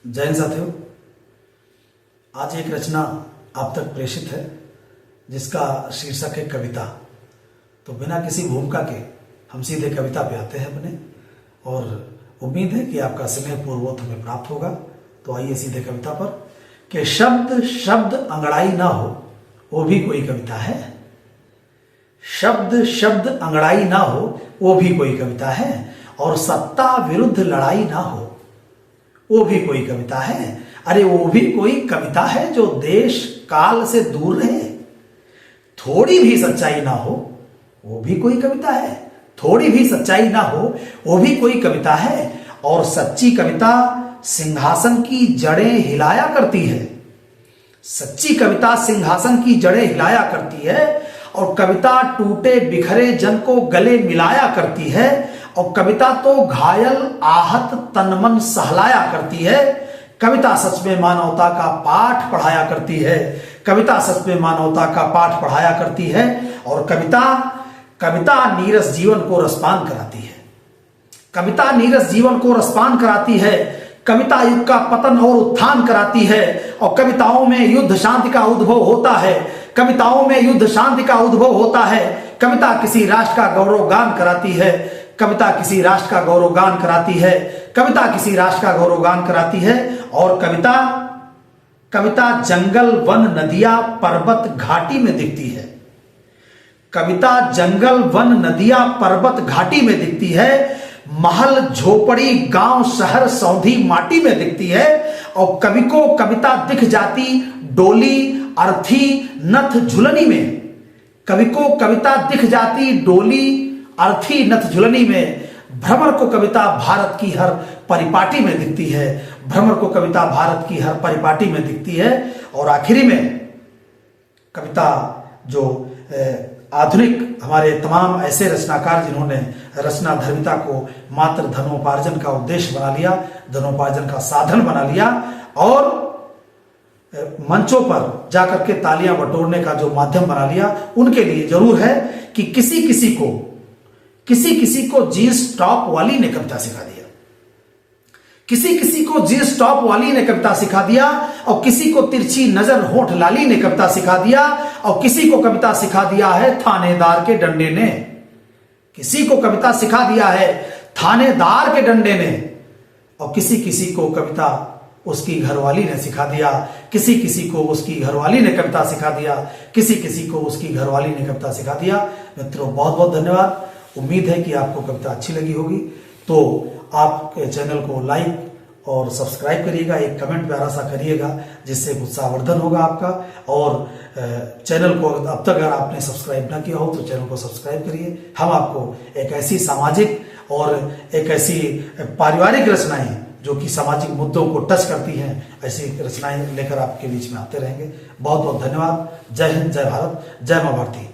जय हिंद साथियों। आज एक रचना आप तक प्रेषित है जिसका शीर्षक है कविता। तो बिना किसी भूमिका के हम सीधे कविता पे आते हैं अपने, और उम्मीद है कि आपका स्नेह पूर्वक हमें प्राप्त होगा। तो आइए सीधे कविता पर। कि शब्द शब्द अंगड़ाई ना हो वो भी कोई कविता है। शब्द शब्द अंगड़ाई ना हो वो भी कोई कविता है। और सत्ता विरुद्ध लड़ाई ना हो वो भी कोई कविता है। अरे वो भी कोई कविता है जो देश काल से दूर रहे। थोड़ी भी सच्चाई ना हो वो भी कोई कविता है। थोड़ी भी सच्चाई ना हो वो भी कोई कविता है। और सच्ची कविता सिंहासन की जड़ें हिलाया करती है। सच्ची कविता सिंहासन की जड़ें हिलाया करती है। और कविता टूटे बिखरे जन को गले मिलाया करती है। और कविता तो घायल आहत तन मन सहलाया करती है। कविता सच में मानवता का पाठ पढ़ाया करती है। कविता सच में मानवता का पाठ पढ़ाया करती है। और कविता नीरस जीवन को रसपान कराती है। कविता नीरस जीवन को रसपान कराती है। कविता युग का पतन और उत्थान कराती है। और कविताओं में युद्ध शांति का उद्भव होता है। कविताओं में युद्ध शांति का उद्भव होता है। कविता किसी राष्ट्र का गौरवगान कराती है। कविता किसी राष्ट्र का गौरवगान कराती है। कविता किसी राष्ट्र का गौरवगान कराती है। और कविता जंगल वन नदियां पर्वत घाटी में दिखती है। कविता जंगल वन नदियां पर्वत घाटी में दिखती है। महल झोपड़ी गांव शहर सौंधी माटी में दिखती है। और कवि को कविता दिख जाती डोली अर्थी नथ झुलनी में। कवि को कविता दिख जाती डोली अर्थी नथ झुलनी में। भ्रमर को कविता भारत की हर परिपाटी में दिखती है। भ्रमर को कविता भारत की हर परिपाटी में दिखती है। और आखिरी में कविता जो आधुनिक हमारे तमाम ऐसे रचनाकार जिन्होंने रचना धर्मिता को मात्र धनोपार्जन का उद्देश्य बना लिया, धनोपार्जन का साधन बना लिया, और मंचों पर जाकर के तालियां बटोरने का जो माध्यम बना लिया, उनके लिए जरूर है कि किसी किसी को जींस टॉप वाली ने कविता सिखा दिया। किसी किसी को जींस टॉप वाली ने कविता सिखा दिया। और किसी को तिरछी नजर होठ लाली ने कविता सिखा दिया। और किसी को कविता सिखा दिया है थानेदार के डंडे ने। किसी को कविता सिखा दिया है थानेदार के डंडे ने। और किसी को कविता उसकी घरवाली ने सिखा दिया। किसी को उसकी घरवाली ने कविता सिखा दिया। किसी को उसकी घरवाली ने कविता सिखा दिया। मित्रों, बहुत बहुत धन्यवाद। उम्मीद है कि आपको कविता अच्छी लगी होगी। तो आप चैनल को लाइक और सब्सक्राइब करिएगा, एक कमेंट प्यारा सा करिएगा जिससे उत्साहवर्धन होगा आपका। और चैनल को अब तक अगर आपने सब्सक्राइब ना किया हो तो चैनल को सब्सक्राइब करिए। हम आपको एक ऐसी सामाजिक और एक ऐसी पारिवारिक रचनाएं जो कि सामाजिक मुद्दों को टच करती हैं, ऐसी रचनाएं लेकर आपके बीच में आते रहेंगे। बहुत बहुत धन्यवाद। जय हिंद, जय भारत, जय मां भारती।